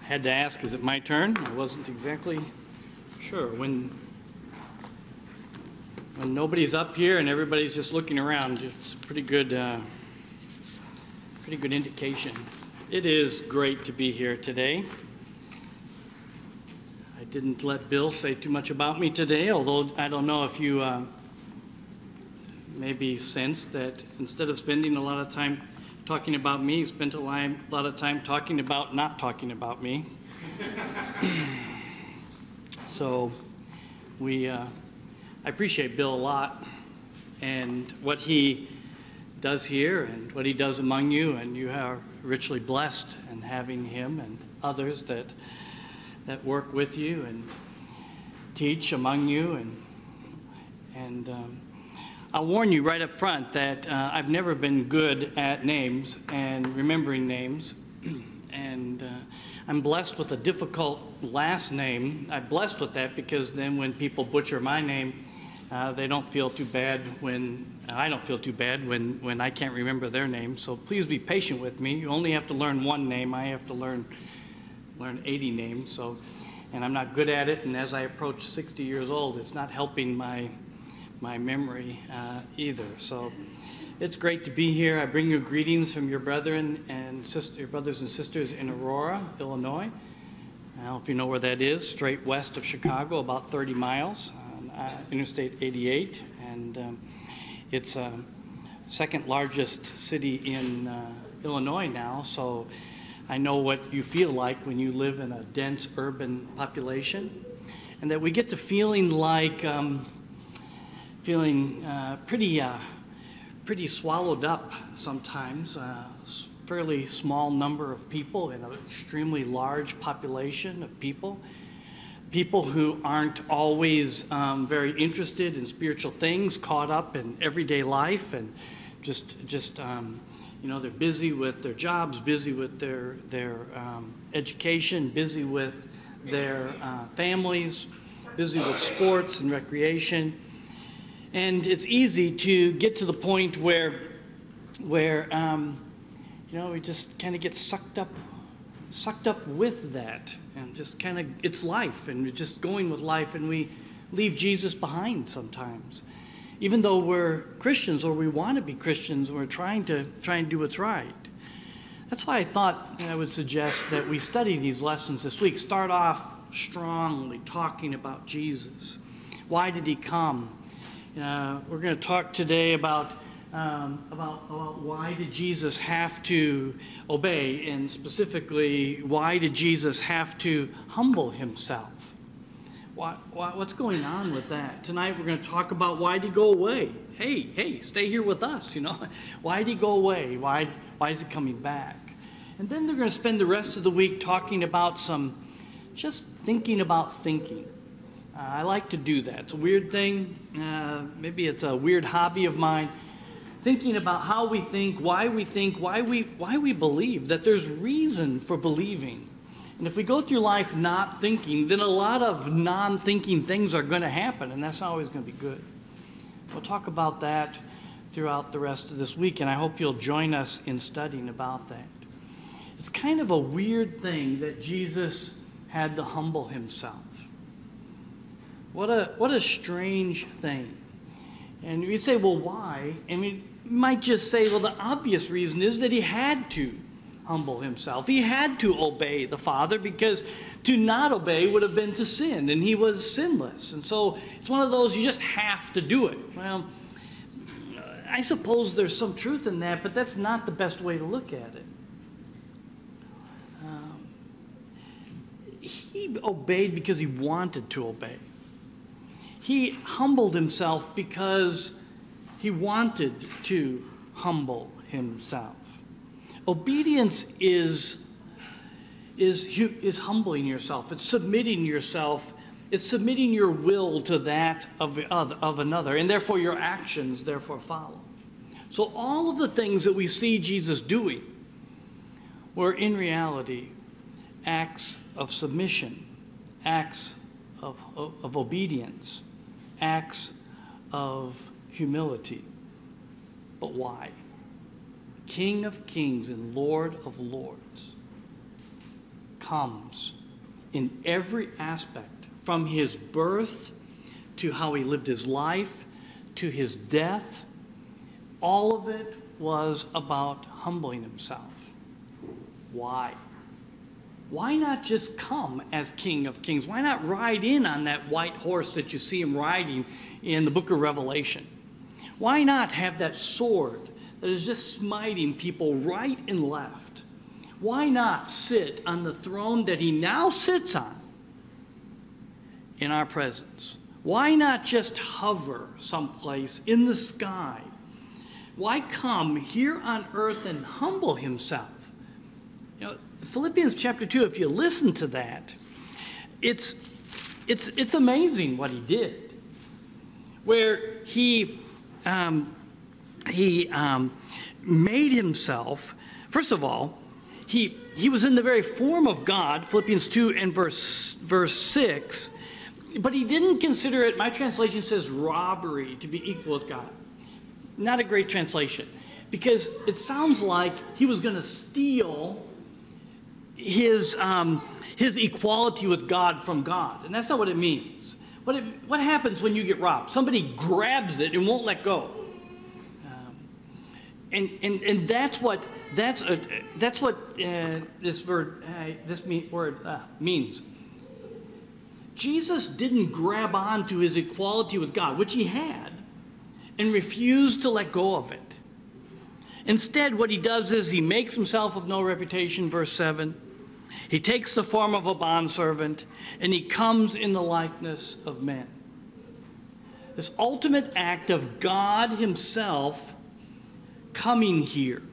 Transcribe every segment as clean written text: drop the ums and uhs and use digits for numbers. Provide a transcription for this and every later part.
Had to ask, is it my turn? I wasn't exactly sure. When nobody's up here and everybody's just looking around, it's a pretty good indication. It is great to be here today. I didn't let Bill say too much about me today, although I don't know if you maybe sensed that instead of spending a lot of time talking about me, he spent a lot of time talking about not talking about me. So I appreciate Bill a lot and what he does here and what he does among you, and you are richly blessed in having him and others that work with you and teach among you. And I'll warn you right up front that I've never been good at names and remembering names, and I'm blessed with a difficult last name. I'm blessed with that because then when people butcher my name, they don't feel too bad I don't feel too bad when I can't remember their name. So please be patient with me. You only have to learn one name. I have to learn 80 names. So, and I'm not good at it. And as I approach 60 years old, it's not helping my memory either. So it's great to be here. I bring you greetings from your brethren and your brothers and sisters in Aurora, Illinois. I don't know if you know where that is, straight west of Chicago, about 30 miles on Interstate 88. And it's a second largest city in Illinois now, so I know what you feel like when you live in a dense urban population, and that we get to feeling like pretty swallowed up sometimes. Fairly small number of people in an extremely large population of people who aren't always very interested in spiritual things, caught up in everyday life, and just you know, they're busy with their jobs, busy with their education, busy with their families, busy with sports and recreation. And it's easy to get to the point where you know, we just kind of get sucked up with that, and just kind of, it's life, and we're just going with life, and we leave Jesus behind sometimes, even though we're Christians, or we want to be Christians, and we're trying to do what's right. That's why I thought I would suggest that we study these lessons this week. Start off strongly talking about Jesus. Why did he come? We're going to talk today about why did Jesus have to obey, and specifically, why did Jesus have to humble himself? What's going on with that? Tonight we're going to talk about why did he go away. Hey, stay here with us, you know. Why did he go away? Why is he coming back? And then they're going to spend the rest of the week talking about just thinking about thinking. I like to do that. It's a weird thing. Maybe it's a weird hobby of mine. Thinking about how we think, why we believe, that there's reason for believing. And if we go through life not thinking, then a lot of non-thinking things are going to happen, and that's not always going to be good. We'll talk about that throughout the rest of this week, and I hope you'll join us in studying about that. It's kind of a weird thing that Jesus had to humble himself. What a strange thing. And you say, well, why? I mean, you might just say, well, the obvious reason is that he had to humble himself. He had to obey the Father, because to not obey would have been to sin, and he was sinless. And so it's one of those, you just have to do it. Well, I suppose there's some truth in that, but that's not the best way to look at it. He obeyed because he wanted to obey. He humbled himself because he wanted to humble himself. Obedience is humbling yourself. It's submitting yourself. It's submitting your will to that of another, and therefore your actions therefore follow. So all of the things that we see Jesus doing were in reality acts of submission, acts of obedience, acts of humility. But why? King of kings and Lord of lords comes in every aspect, from his birth to how he lived his life to his death. All of it was about humbling himself. Why? Why not just come as King of Kings? Why not ride in on that white horse that you see him riding in the book of Revelation? Why not have that sword that is just smiting people right and left? Why not sit on the throne that he now sits on in our presence? Why not just hover someplace in the sky? Why come here on earth and humble himself? You know, Philippians chapter 2, if you listen to that, it's amazing what he did. Where he made himself, first of all, he was in the very form of God, Philippians 2 and verse 6, but he didn't consider it, my translation says, robbery to be equal with God. Not a great translation, because it sounds like he was going to steal his equality with God from God, and that's not what it means. What happens when you get robbed? Somebody grabs it and won't let go, and that's what this word means. Jesus didn't grab on to his equality with God, which he had, and refused to let go of it. Instead, what he does is he makes himself of no reputation, verse 7. He takes the form of a bondservant, and he comes in the likeness of men. This ultimate act of God himself coming here.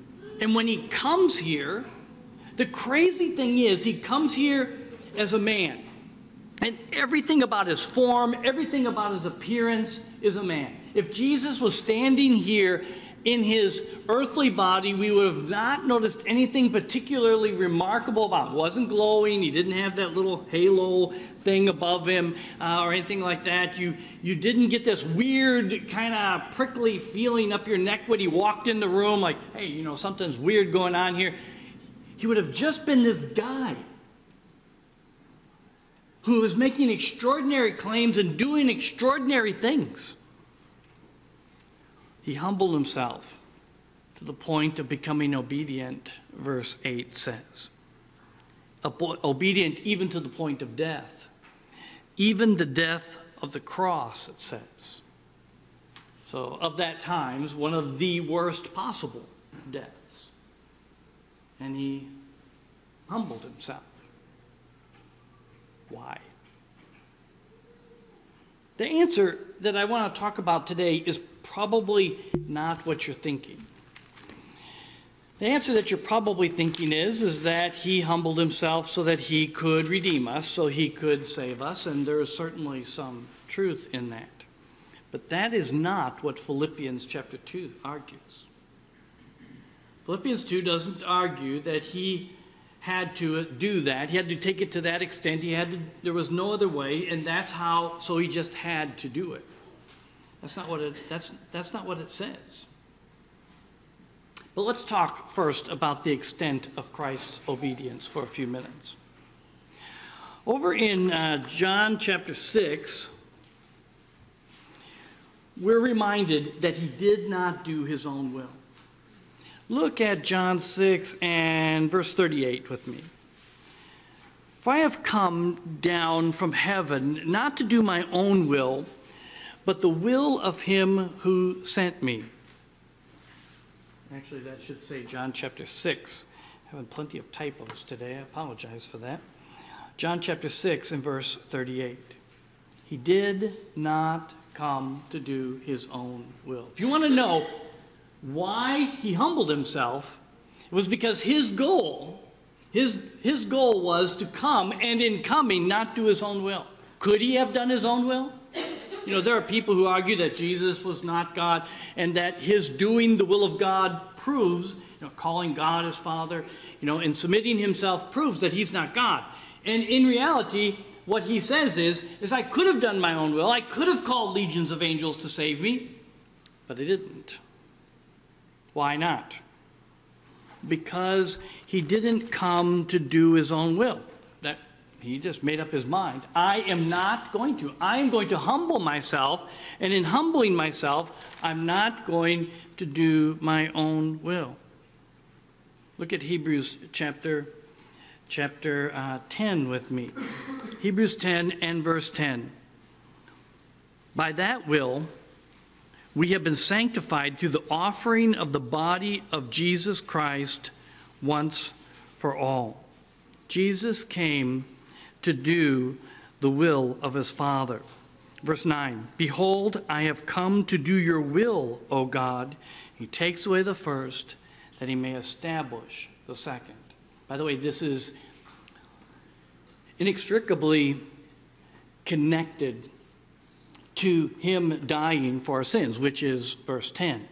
And when he comes here, the crazy thing is he comes here as a man. And everything about his form, everything about his appearance is a man. If Jesus was standing here in his earthly body, we would have not noticed anything particularly remarkable about him. It wasn't glowing. He didn't have that little halo thing above him or anything like that. You didn't get this weird kind of prickly feeling up your neck when he walked in the room like, hey, you know, something's weird going on here. He would have just been this guy who was making extraordinary claims and doing extraordinary things. He humbled himself to the point of becoming obedient, verse 8 says. Obedient even to the point of death. Even the death of the cross, it says. So, of that times, one of the worst possible deaths. And he humbled himself. Why? The answer that I want to talk about today is probably not what you're thinking. The answer that you're probably thinking is that he humbled himself so that he could redeem us, so he could save us, and there is certainly some truth in that. But that is not what Philippians chapter 2 argues. Philippians 2 doesn't argue that he had to do that. He had to take it to that extent. There was no other way, and so he just had to do it. That's not what it says. But let's talk first about the extent of Christ's obedience for a few minutes. Over in John chapter 6, we're reminded that he did not do his own will. Look at John 6 and verse 38 with me. For I have come down from heaven not to do my own will, but the will of him who sent me. Actually, that should say John chapter 6. Having plenty of typos today. I apologize for that. John chapter 6 and verse 38. He did not come to do his own will. If you want to know why he humbled himself, it was because his goal was to come, and in coming, not do his own will. Could he have done his own will? You know, there are people who argue that Jesus was not God, and that his doing the will of God proves, calling God his Father, and submitting himself proves that he's not God. And in reality, what he says is I could have done my own will. I could have called legions of angels to save me, but I didn't. Why not? Because he didn't come to do his own will. that he just made up his mind. I am not going to. I am going to humble myself, and in humbling myself, I'm not going to do my own will. Look at Hebrews chapter 10 with me. Hebrews 10 and verse 10. By that will, we have been sanctified through the offering of the body of Jesus Christ once for all. Jesus came to do the will of his Father. Verse 9, behold, I have come to do your will, O God. He takes away the first, that he may establish the second. By the way, this is inextricably connected to him dying for our sins, which is verse 10.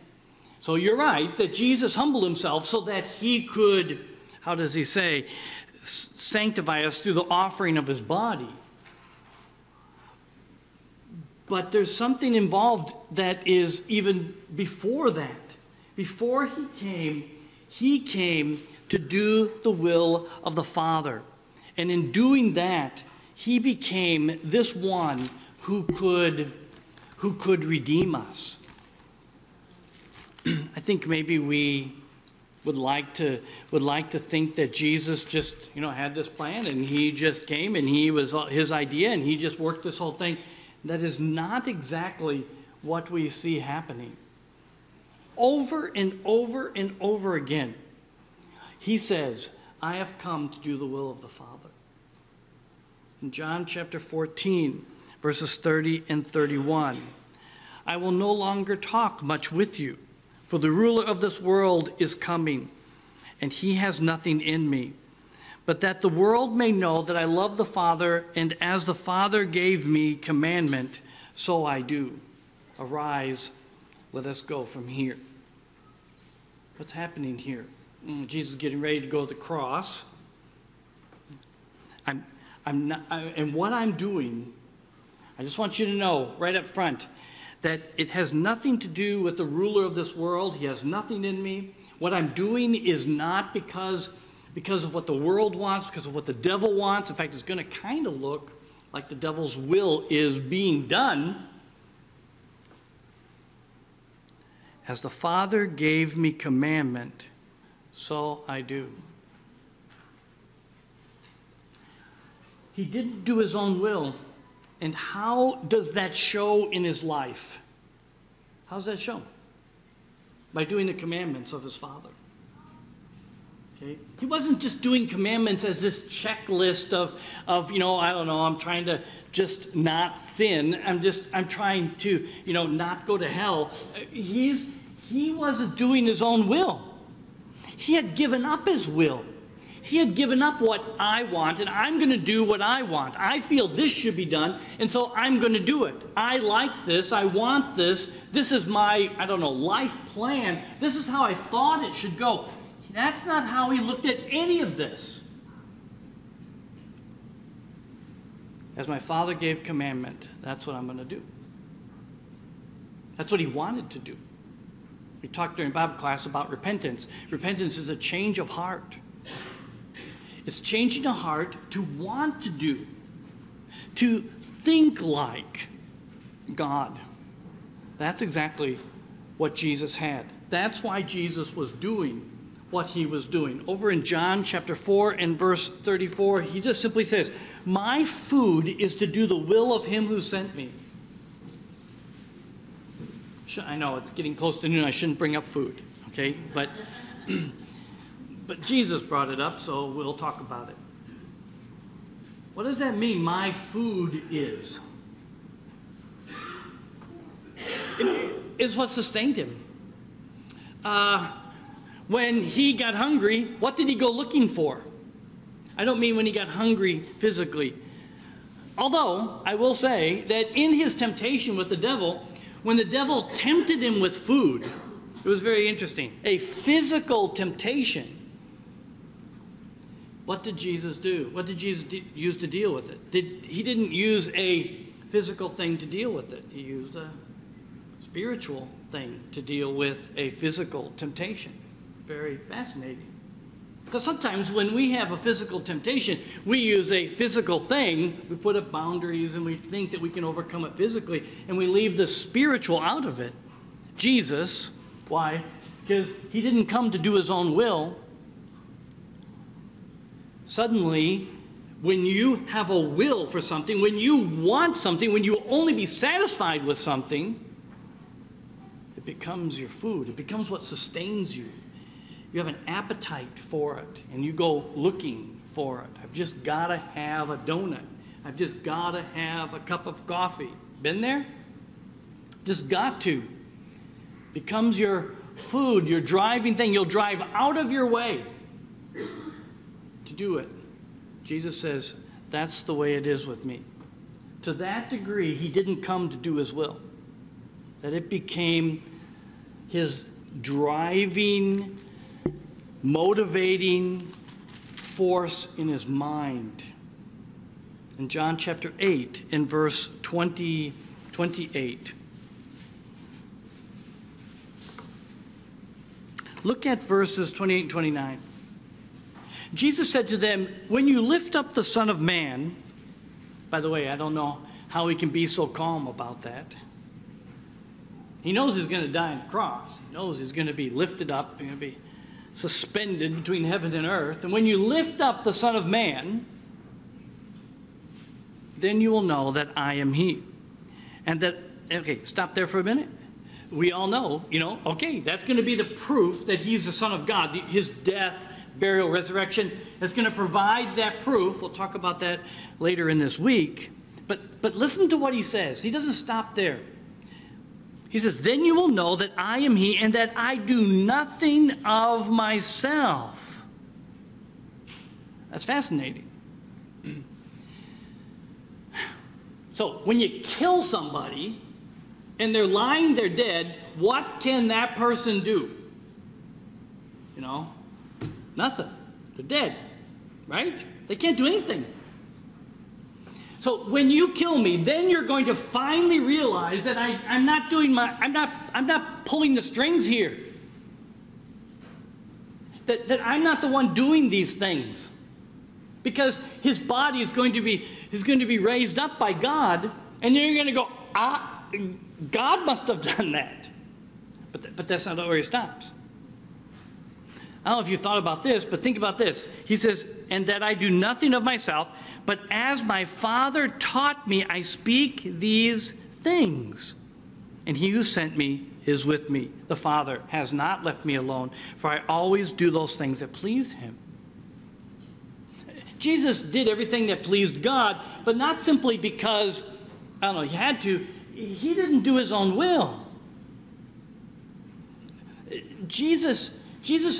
So you're right that Jesus humbled himself so that he could, how does he say, sanctify us through the offering of his body. But there's something involved that is even before that. Before he came to do the will of the Father. And in doing that, he became this one who could redeem us. I think maybe we would like to think that Jesus just, had this plan and he just came and he was his idea and he just worked this whole thing. That is not exactly what we see happening. Over and over and over again, he says, I have come to do the will of the Father. In John chapter 14, verses 30 and 31, I will no longer talk much with you, for the ruler of this world is coming, and he has nothing in me. But that the world may know that I love the Father, and as the Father gave me commandment, so I do. Arise, let us go from here. What's happening here? Jesus is getting ready to go to the cross. And what I'm doing, I just want you to know right up front that it has nothing to do with the ruler of this world. He has nothing in me. What I'm doing is not because of what the world wants, because of what the devil wants. In fact, it's going to kind of look like the devil's will is being done. As the Father gave me commandment, so I do. He didn't do his own will. And how does that show in his life? How does that show? By doing the commandments of his Father. Okay? He wasn't just doing commandments as this checklist of I don't know, I'm trying to just not sin. I'm trying to, not go to hell. He wasn't doing his own will. He had given up his will. He had given up what I want, and I'm going to do what I want. I feel this should be done, and so I'm going to do it. I like this. I want this. This is my, life plan. This is how I thought it should go. That's not how he looked at any of this. As my Father gave commandment, that's what I'm going to do. That's what he wanted to do. We talked during Bible class about repentance. Repentance is a change of heart. It's changing a heart to want to do, to think like God. That's exactly what Jesus had. That's why Jesus was doing what he was doing. Over in John chapter 4 and verse 34, he just simply says, my food is to do the will of him who sent me. I know it's getting close to noon. I shouldn't bring up food, okay? But Jesus brought it up, so we'll talk about it. What does that mean, my food is? It's what sustained him. When he got hungry, what did he go looking for? I don't mean when he got hungry physically. Although, I will say that in his temptation with the devil, when the devil tempted him with food, it was very interesting. A physical temptation. What did Jesus do? What did Jesus use to deal with it? He didn't use a physical thing to deal with it. He used a spiritual thing to deal with a physical temptation. It's very fascinating. Because sometimes when we have a physical temptation, we use a physical thing, we put up boundaries and we think that we can overcome it physically, and we leave the spiritual out of it. Jesus, why? Because he didn't come to do his own will. Suddenly, when you have a will for something, when you want something, when you only be satisfied with something, it becomes your food. It becomes what sustains you. You have an appetite for it, and you go looking for it. I've just got to have a donut. I've just got to have a cup of coffee. Been there? Just got to. Becomes your food, your driving thing. You'll drive out of your way to do it. Jesus says, that's the way it is with me. To that degree, he didn't come to do his will. That it became his driving, motivating force in his mind. In John chapter 8, in verse 28. Look at verses 28 and 29. Jesus said to them, when you lift up the Son of Man, by the way, I don't know how he can be so calm about that. He knows he's going to die on the cross. He knows he's going to be lifted up, he's going to be suspended between heaven and earth. And when you lift up the Son of Man, then you will know that I am he. And that, okay, stop there for a minute. We all know, okay, that's going to be the proof that he's the Son of God. His death, burial, resurrection is going to provide that proof. We'll talk about that later in this week. But listen to what he says. He doesn't stop there. He says, then you will know that I am he and that I do nothing of myself. That's fascinating. So when you kill somebody and they're lying, they're dead, what can that person do? Nothing. They're dead, right? They can't do anything. So when you kill me, then you're going to finally realize that I'm not pulling the strings here. That I'm not the one doing these things. Because his body is going to be raised up by God, and you're going to go, God must have done that. But that's not where he stops. I don't know if you thought about this, but think about this. He says, and that I do nothing of myself, but as my Father taught me, I speak these things. And he who sent me is with me. The Father has not left me alone, for I always do those things that please him. Jesus did everything that pleased God, but not simply because, he had to. He didn't do his own will. Jesus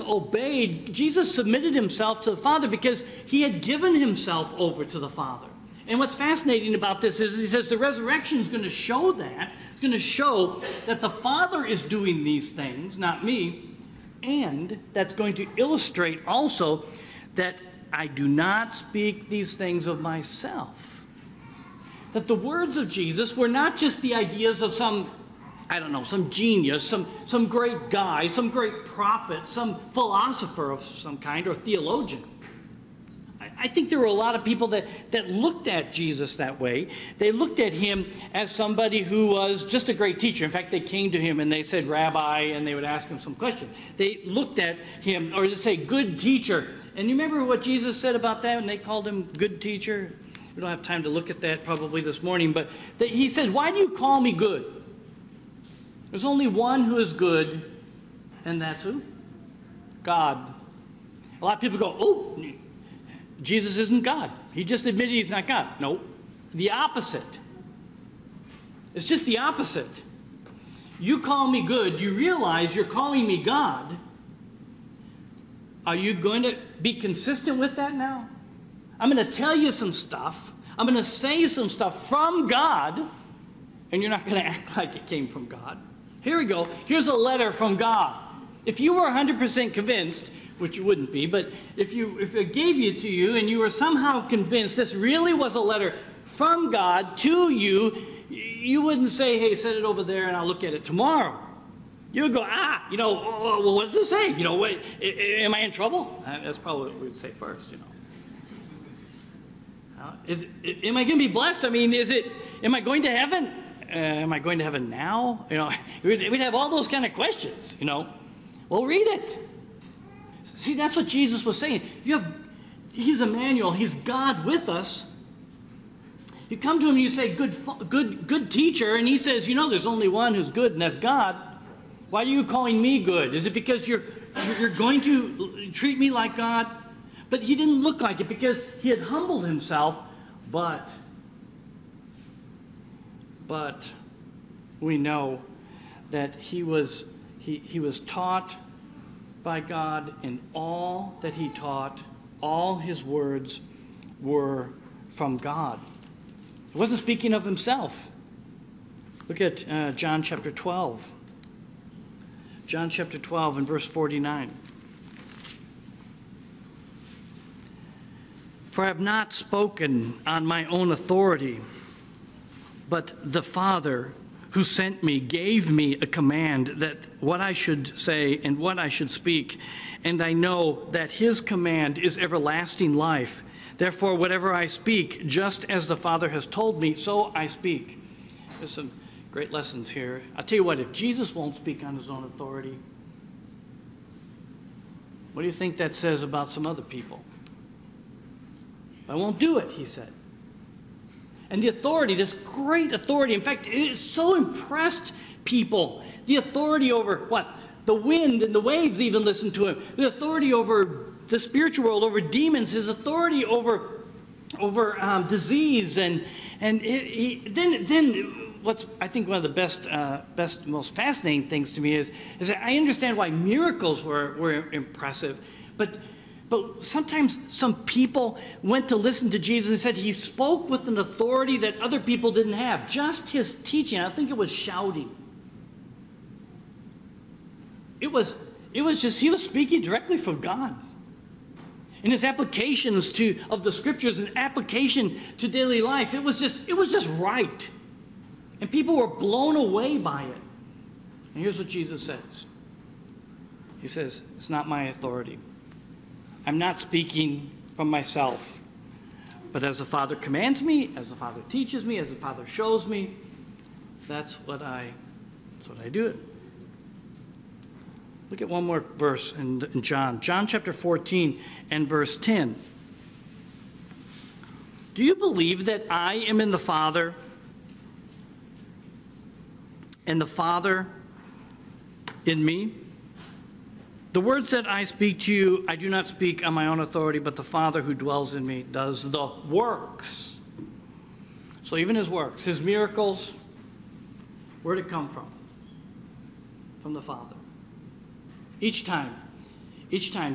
obeyed. Jesus submitted himself to the Father because he had given himself over to the Father. And what's fascinating about this is he says the resurrection is going to show that. It's going to show that the Father is doing these things, not me. And that's going to illustrate also that I do not speak these things of myself. That the words of Jesus were not just the ideas of some genius, some great guy, some great prophet, some philosopher of some kind, or theologian. I think there were a lot of people that looked at Jesus that way. They looked at him as somebody who was just a great teacher. In fact, they came to him and they said, Rabbi, and they would ask him some questions. They looked at him, or they say, good teacher. And you remember what Jesus said about that when they called him good teacher? We don't have time to look at that probably this morning, but he said, why do you call me good? There's only one who is good, and that's who? God. A lot of people go, oh, Jesus isn't God. He just admitted he's not God. No, the opposite. It's just the opposite. You call me good, you realize you're calling me God. Are you going to be consistent with that now? I'm going to tell you some stuff. I'm going to say some stuff from God, and you're not going to act like it came from God. Here we go. Here's a letter from God. If you were 100% convinced, which you wouldn't be, but if it gave it to you and you were somehow convinced this really was a letter from God to you, you wouldn't say, hey, set it over there and I'll look at it tomorrow. You would go, well, what does it say? Am I in trouble? That's probably what we would say first, Am I going to be blessed? I mean, am I going to heaven? Am I going to heaven now? We'd have all those kind of questions, Well, read it. See, that's what Jesus was saying. He's Emmanuel. He's God with us. You come to him and you say, good teacher, and he says, there's only one who's good, and that's God. Why are you calling me good? Is it because you're going to treat me like God? But he didn't look like it because he had humbled himself. But we know that he was taught by God, and all that he taught, all his words were from God. He wasn't speaking of himself. Look at John chapter 12. John chapter 12 and verse 49. For I have not spoken on my own authority, but the Father who sent me gave me a command that what I should say and what I should speak, and I know that his command is everlasting life. Therefore, whatever I speak, just as the Father has told me, so I speak. There's some great lessons here. I'll tell you what, if Jesus won't speak on his own authority, what do you think that says about some other people? I won't do it, he said. And the authority, this great authority, in fact, it so impressed people. The authority over what? The wind and the waves even listened to him. The authority over the spiritual world, over demons, his authority over disease, and then what's I think one of the best, most fascinating things to me is that I understand why miracles were impressive, but sometimes some people went to listen to Jesus and said he spoke with an authority that other people didn't have. Just his teaching, I think it was shouting. It was just, he was speaking directly from God. In his applications of the scriptures and application to daily life, it was just right. And people were blown away by it. And here's what Jesus says. He says, it's not my authority. I'm not speaking from myself, but as the Father commands me, as the Father teaches me, as the Father shows me, that's what I do. Look at one more verse in John chapter 14 and verse 10. Do you believe that I am in the Father, and the Father in me? The words that I speak to you, I do not speak on my own authority, but the Father who dwells in me does the works. So even his works, his miracles, where did it come from? From the Father. Each time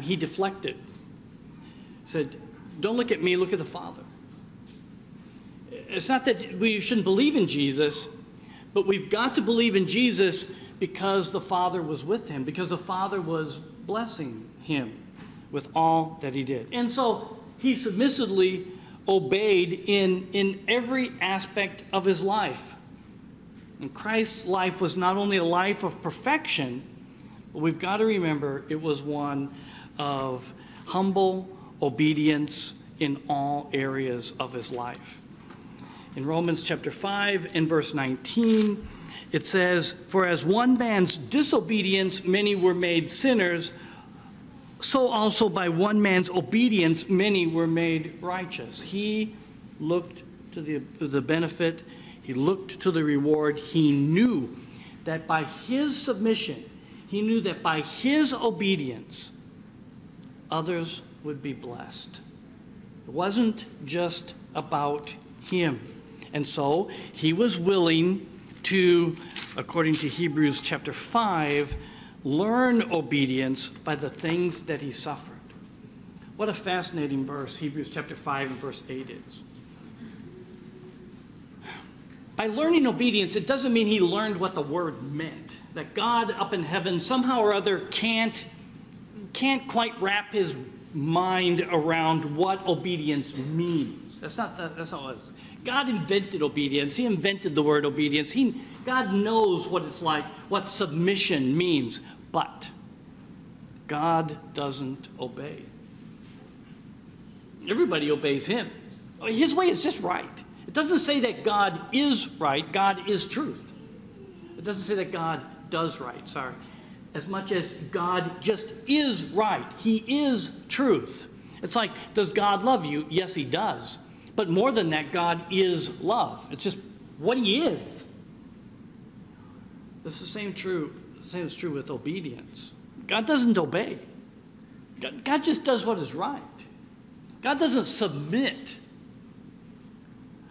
he deflected, said, don't look at me, look at the Father. It's not that we shouldn't believe in Jesus, but we've got to believe in Jesus because the Father was with him, because the Father was blessing him with all that he did. And so he submissively obeyed in every aspect of his life. And Christ's life was not only a life of perfection, but we've got to remember it was one of humble obedience in all areas of his life. In Romans chapter 5 and verse 19, it says, for as one man's disobedience many were made sinners, so also by one man's obedience many were made righteous. He looked to the benefit, he looked to the reward. He knew that by his submission, he knew that by his obedience, others would be blessed. It wasn't just about him. And so he was willing to, according to Hebrews chapter 5, learn obedience by the things that he suffered. What a fascinating verse Hebrews chapter 5 and verse 8 is. By learning obedience, it doesn't mean he learned what the word meant. That God up in heaven somehow or other can't quite wrap his mind around what obedience means. That's not what it is. God invented obedience. He invented the word obedience. God knows what it's like, what submission means, but God doesn't obey. Everybody obeys him. His way is just right. It doesn't say that God is right. God is truth. It doesn't say that God does right, sorry. As much as God just is right. He is truth. It's like, does God love you? Yes, he does. But more than that, God is love. It's just what he is. It's the same is true with obedience. God doesn't obey. God just does what is right. God doesn't submit.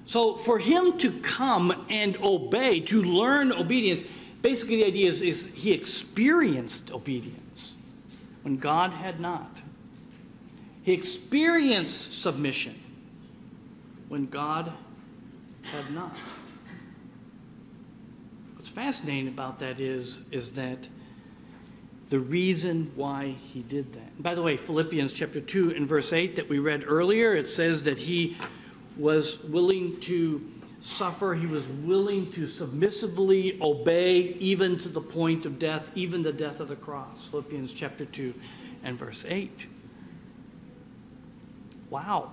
So for him to come and obey, to learn obedience, basically the idea is he experienced obedience when God had not. He experienced submission when God had not. What's fascinating about that is that the reason why he did that. And by the way, Philippians chapter 2 and verse 8 that we read earlier, it says that he was willing to suffer. He was willing to submissively obey even to the point of death, even the death of the cross. Philippians chapter 2 and verse 8. Wow.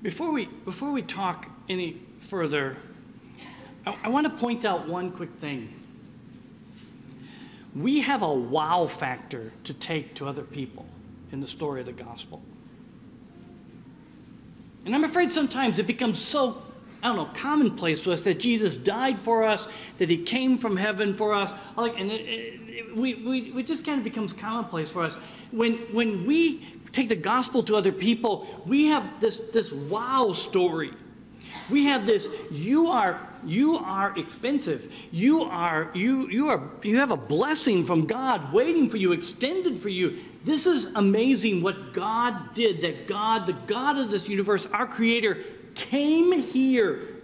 Before we talk any further, I want to point out one quick thing. We have a wow factor to take to other people in the story of the gospel. And I'm afraid sometimes it becomes so, commonplace to us that Jesus died for us, that he came from heaven for us, and we just kind of becomes commonplace for us. When we take the gospel to other people, we have this wow story. We have this, you are expensive. You have a blessing from God waiting for you, extended for you. This is amazing what God did, that God, the God of this universe, our creator, came here.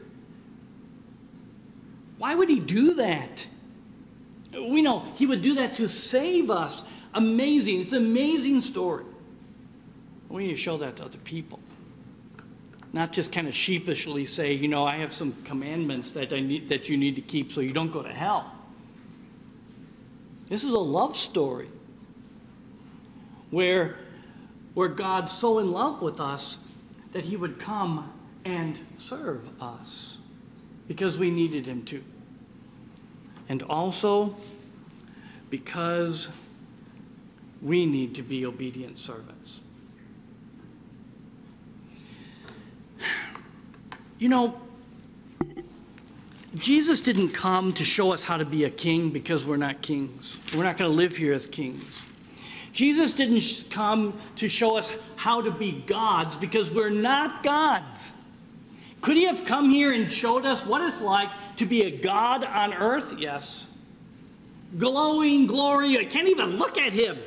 Why would he do that? We know he would do that to save us. Amazing. It's an amazing story. We need to show that to other people. Not just kind of sheepishly say, I have some commandments that you need to keep so you don't go to hell. This is a love story where God's so in love with us that he would come and serve us because we needed him to. And also because we need to be obedient servants. Jesus didn't come to show us how to be a king because we're not kings. We're not going to live here as kings. Jesus didn't come to show us how to be gods because we're not gods. Could he have come here and showed us what it's like to be a god on earth? Yes. Glowing glory. I can't even look at him.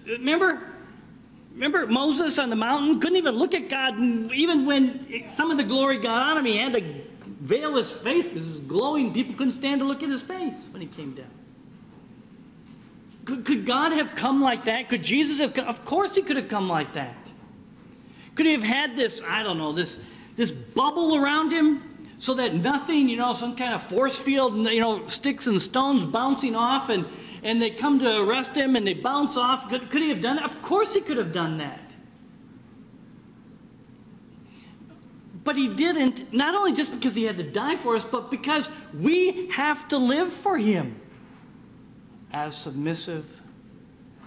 Remember Moses on the mountain? Couldn't even look at God. And even when some of the glory got on him, he had to veil his face because it was glowing. People couldn't stand to look at his face when he came down. Could God have come like that? Could Jesus have come? Of course he could have come like that. Could he have had this, this bubble around him so that nothing, some kind of force field, sticks and stones bouncing off and they come to arrest him and they bounce off. Could he have done that? Of course he could have done that. But he didn't, not only just because he had to die for us, but because we have to live for him as submissive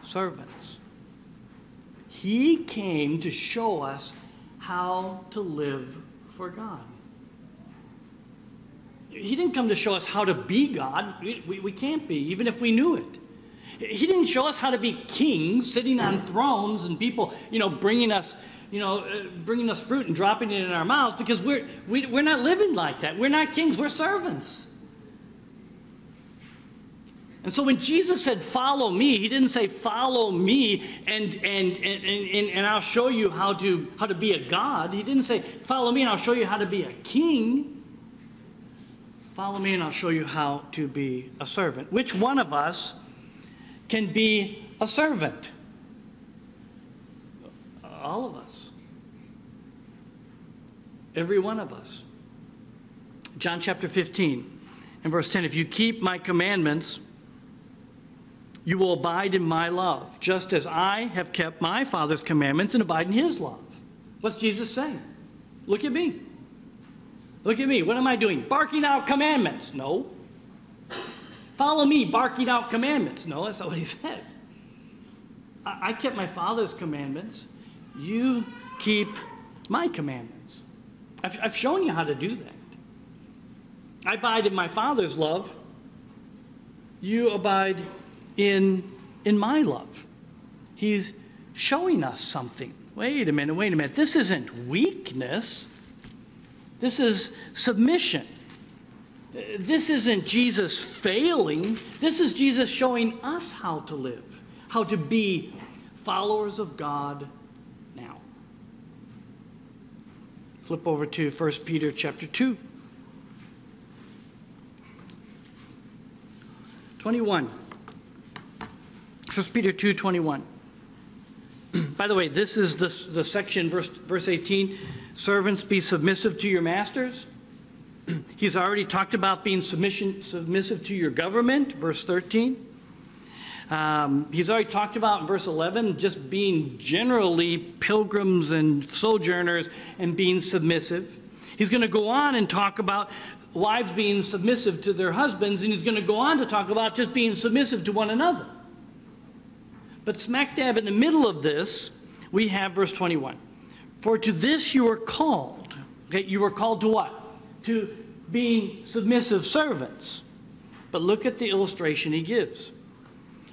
servants. He came to show us how to live for God. He didn't come to show us how to be God. We can't be, even if we knew it. He didn't show us how to be kings, sitting on thrones and people, bringing us fruit and dropping it in our mouths, because we're not living like that. We're not kings. We're servants. And so when Jesus said, "Follow me," he didn't say, "Follow me and I'll show you how to be a god." He didn't say, "Follow me and I'll show you how to be a king." Follow me and I'll show you how to be a servant. Which one of us can be a servant? all of us. Every one of us. John chapter 15 and verse 10, if you keep my commandments, you will abide in my love, just as I have kept my Father's commandments and abide in his love. What's Jesus saying? Look at me. Look at me. What am I doing? Barking out commandments? No. Follow me, barking out commandments? No, that's not what he says. I kept my Father's commandments. You keep my commandments. I've shown you how to do that. I abide in my Father's love. You abide in my love. He's showing us something. Wait a minute. This isn't weakness. This is submission. This isn't Jesus failing. This is Jesus showing us how to live, how to be followers of God now. Flip over to 1 Peter chapter 2. 21. 1 Peter 2:21. By the way, this is the section, verse 18. Servants, be submissive to your masters. He's already talked about being submissive to your government, verse 13. He's already talked about in verse 11 just being generally pilgrims and sojourners and being submissive. He's going to go on and talk about wives being submissive to their husbands, and he's going to go on to talk about just being submissive to one another. But smack dab in the middle of this, we have verse 21. For to this you are called. Okay, you are called to what? To being submissive servants. But look at the illustration he gives.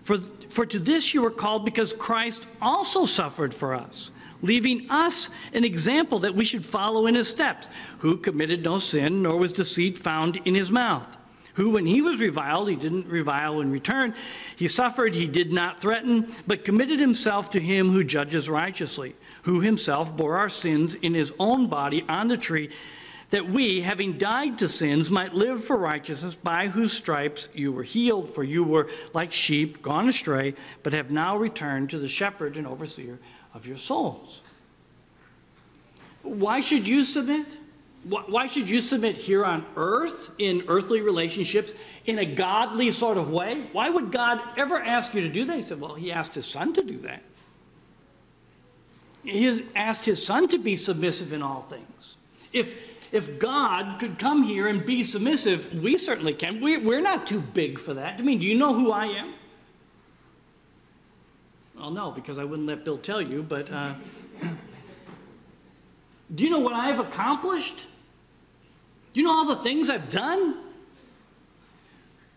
For to this you are called because Christ also suffered for us, leaving us an example that we should follow in his steps, who committed no sin, nor was deceit found in his mouth, who when he was reviled, he didn't revile in return, he suffered, he did not threaten, but committed himself to him who judges righteously, who himself bore our sins in his own body on the tree, that we, having died to sins, might live for righteousness, by whose stripes you were healed. For you were like sheep gone astray, but have now returned to the shepherd and overseer of your souls. Why should you submit? Why should you submit here on earth, in earthly relationships, in a godly sort of way? Why would God ever ask you to do that? He said, well, he asked his son to do that. He asked his son to be submissive in all things. If God could come here and be submissive, we certainly can. We're not too big for that. I mean, do you know who I am? Well, no, because I wouldn't let Bill tell you, but do you know what I've accomplished? Do you know all the things I've done?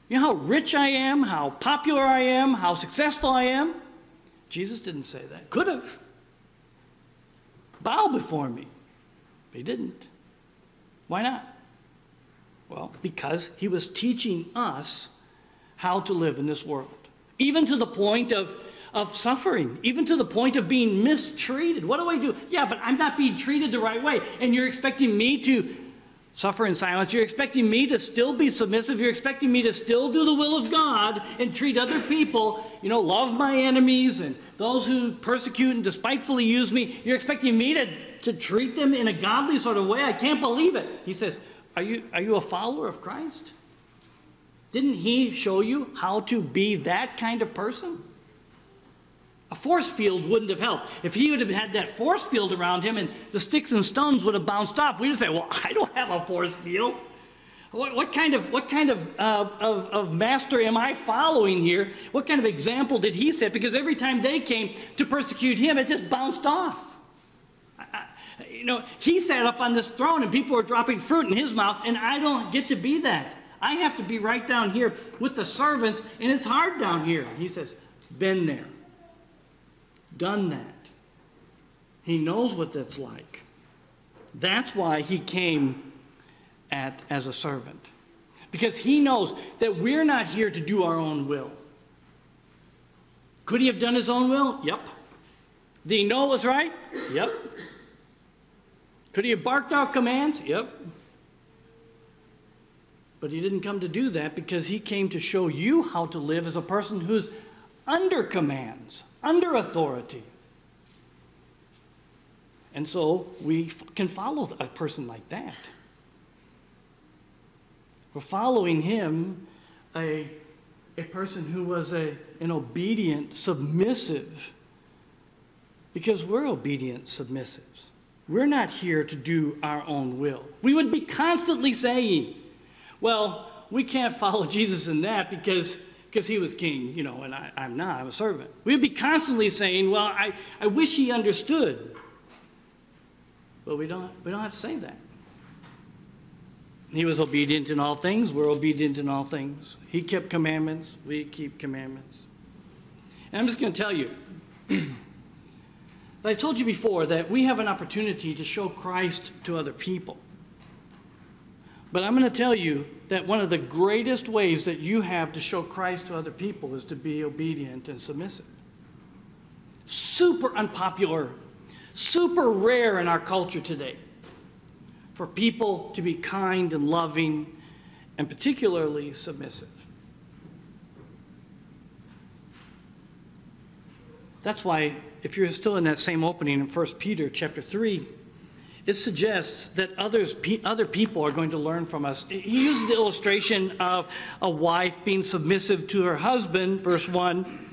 You know how rich I am, how popular I am, how successful I am? Jesus didn't say that. Could have. Bow before me. But he didn't. Why not? Well, because he was teaching us how to live in this world. Even to the point of suffering. Even to the point of being mistreated. What do I do? Yeah, but I'm not being treated the right way. And you're expecting me to suffer in silence. You're expecting me to still be submissive. You're expecting me to still do the will of God and treat other people, love my enemies and those who persecute and despitefully use me. You're expecting me to treat them in a godly sort of way? I can't believe it. He says, are you a follower of Christ? Didn't he show you how to be that kind of person? A force field wouldn't have helped. If he would have had that force field around him and the sticks and stones would have bounced off, we'd say, well, I don't have a force field. What kind of master am I following here? What kind of example did he set? Because every time they came to persecute him, it just bounced off. He sat up on this throne and people were dropping fruit in his mouth, and I don't get to be that. I have to be right down here with the servants, and it's hard down here. He says, been there. Done that. He knows what that's like. That's why he came as a servant. Because he knows that we're not here to do our own will. Could he have done his own will? Yep. Did he know it was right? Yep. Could he have barked out commands? Yep. But he didn't come to do that, because he came to show you how to live as a person who's under commands, under authority. And so we can follow a person like that. We're following him, a person who was an obedient, submissive, because we're obedient submissives. We're not here to do our own will. We would be constantly saying, well, we can't follow Jesus in that because he was king, and I'm not, I'm a servant. We'd be constantly saying, well, I wish he understood. But we don't have to say that. He was obedient in all things. We're obedient in all things. He kept commandments. We keep commandments. And I'm just going to tell you, I told you before that we have an opportunity to show Christ to other people. But I'm going to tell you that one of the greatest ways that you have to show Christ to other people is to be obedient and submissive. Super unpopular, super rare in our culture today for people to be kind and loving and particularly submissive. That's why, if you're still in that same opening in 1 Peter chapter 3, it suggests that other people are going to learn from us. He uses the illustration of a wife being submissive to her husband, verse 1,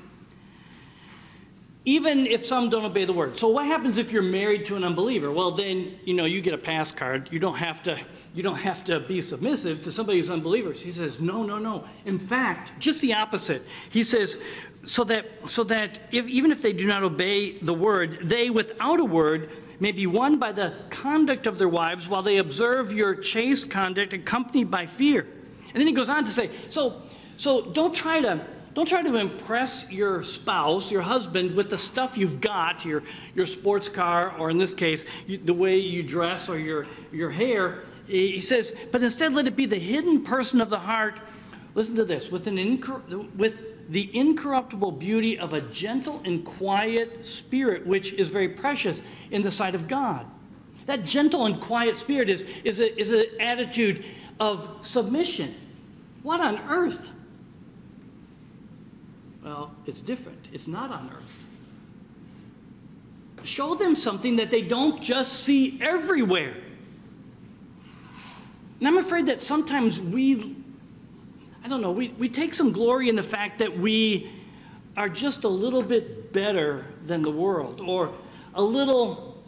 even if some don't obey the word. So what happens if you're married to an unbeliever? Well, then, you get a pass card. You don't have to be submissive to somebody who's an unbeliever. He says, no. In fact, just the opposite. He says, so that even if they do not obey the word, they without a word may be won by the conduct of their wives while they observe your chaste conduct accompanied by fear. And then he goes on to say, so don't try to impress your spouse, your husband, with the stuff you've got, your sports car, or in this case, the way you dress or your hair. He says, but instead let it be the hidden person of the heart. Listen to this, with the incorruptible beauty of a gentle and quiet spirit, which is very precious in the sight of God. That gentle and quiet spirit is an attitude of submission. What on earth? Well, it's different. It's not on earth. Show them something that they don't just see everywhere. And I'm afraid that sometimes we take some glory in the fact that we are just a little bit better than the world, or a little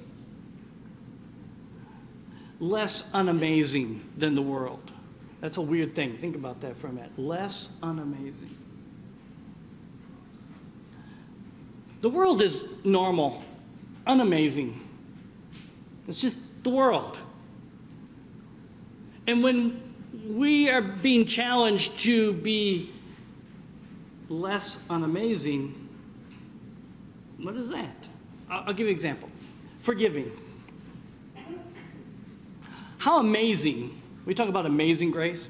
less unamazing than the world. That's a weird thing. Think about that for a minute. Less unamazing. The world is normal, unamazing. It's just the world. And when we are being challenged to be less unamazing, what is that? I'll give you an example. Forgiving. How amazing, we talk about amazing grace,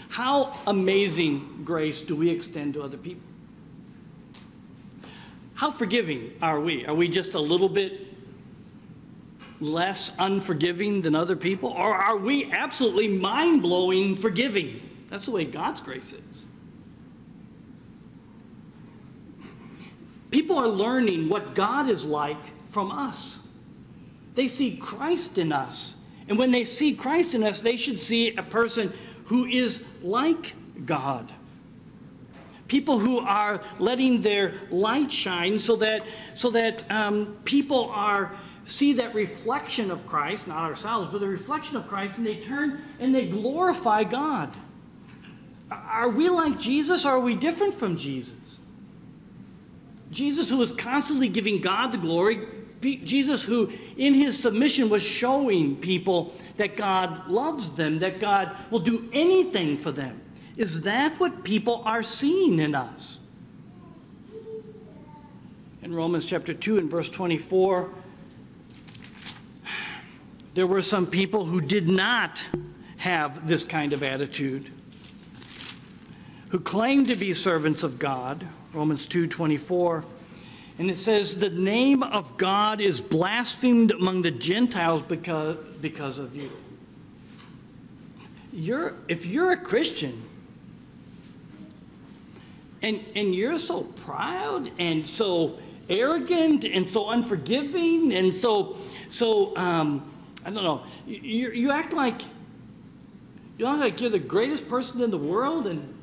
how amazing grace do we extend to other people? How forgiving are we? Are we just a little bit less unforgiving than other people? Or are we absolutely mind-blowing forgiving? That's the way God's grace is. People are learning what God is like from us. They see Christ in us. And when they see Christ in us, they should see a person who is like God. People who are letting their light shine so that people see that reflection of Christ, not ourselves, but the reflection of Christ, and they turn and they glorify God. Are we like Jesus, or are we different from Jesus? Jesus, who was constantly giving God the glory, Jesus, who in his submission was showing people that God loves them, that God will do anything for them. Is that what people are seeing in us? In Romans chapter 2 and verse 24, there were some people who did not have this kind of attitude, who claimed to be servants of God, Romans 2:24. And it says, the name of God is blasphemed among the Gentiles because of you. If you're a Christian, and you're so proud and so arrogant and so unforgiving and so I don't know. You act like you're the greatest person in the world, and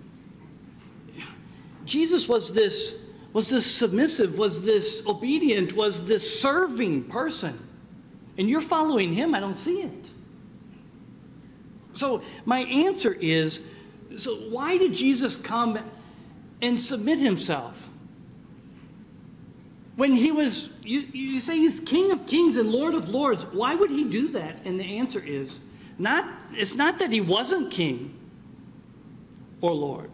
Jesus was this submissive, was this obedient, was this serving person, and you're following him. I don't see it. So my answer is, so why did Jesus come and submit himself? When he was, you say he's King of Kings and Lord of Lords, why would he do that? And the answer is, it's not that he wasn't king or Lord,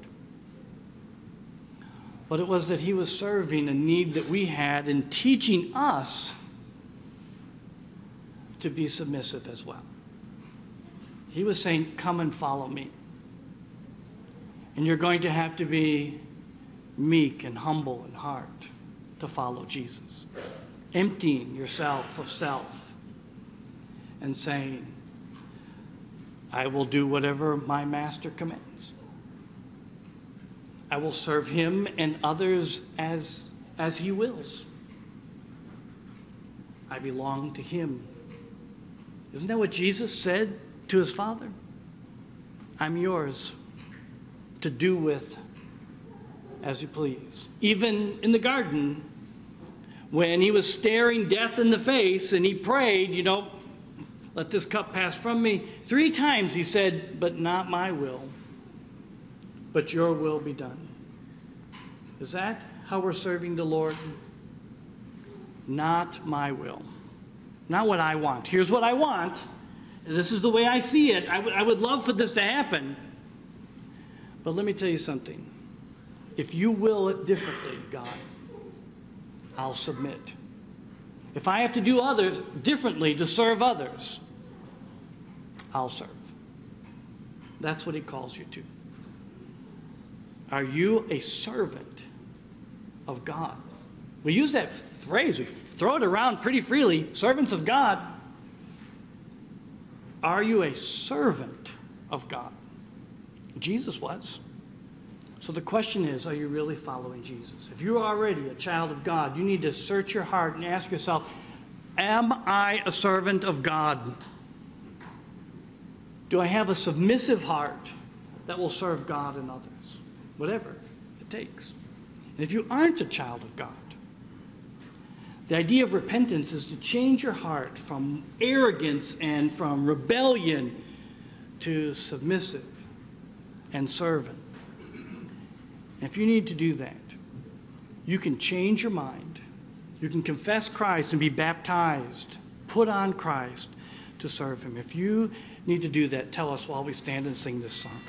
but it was that he was serving a need that we had and teaching us to be submissive as well. He was saying, come and follow me. And you're going to have to be meek and humble in heart to follow Jesus. Emptying yourself of self and saying, I will do whatever my master commands. I will serve him and others as he wills. I belong to him. Isn't that what Jesus said to his Father? I'm yours to do with as you please. Even in the garden, when he was staring death in the face and he prayed, let this cup pass from me. 3 times he said, but not my will, but your will be done. Is that how we're serving the Lord? Not my will. Not what I want. Here's what I want. This is the way I see it. I would love for this to happen. But let me tell you something. If you will it differently, God, I'll submit. If I have to do others differently to serve others, I'll serve. That's what he calls you to. Are you a servant of God? We use that phrase. We throw it around pretty freely. Servants of God. Are you a servant of God? Jesus was. So the question is, are you really following Jesus? If you're already a child of God, you need to search your heart and ask yourself, am I a servant of God? Do I have a submissive heart that will serve God and others? Whatever it takes. And if you aren't a child of God, the idea of repentance is to change your heart from arrogance and from rebellion to submissive and servant. And if you need to do that, you can change your mind. You can confess Christ and be baptized, put on Christ to serve him. If you need to do that, tell us while we stand and sing this song.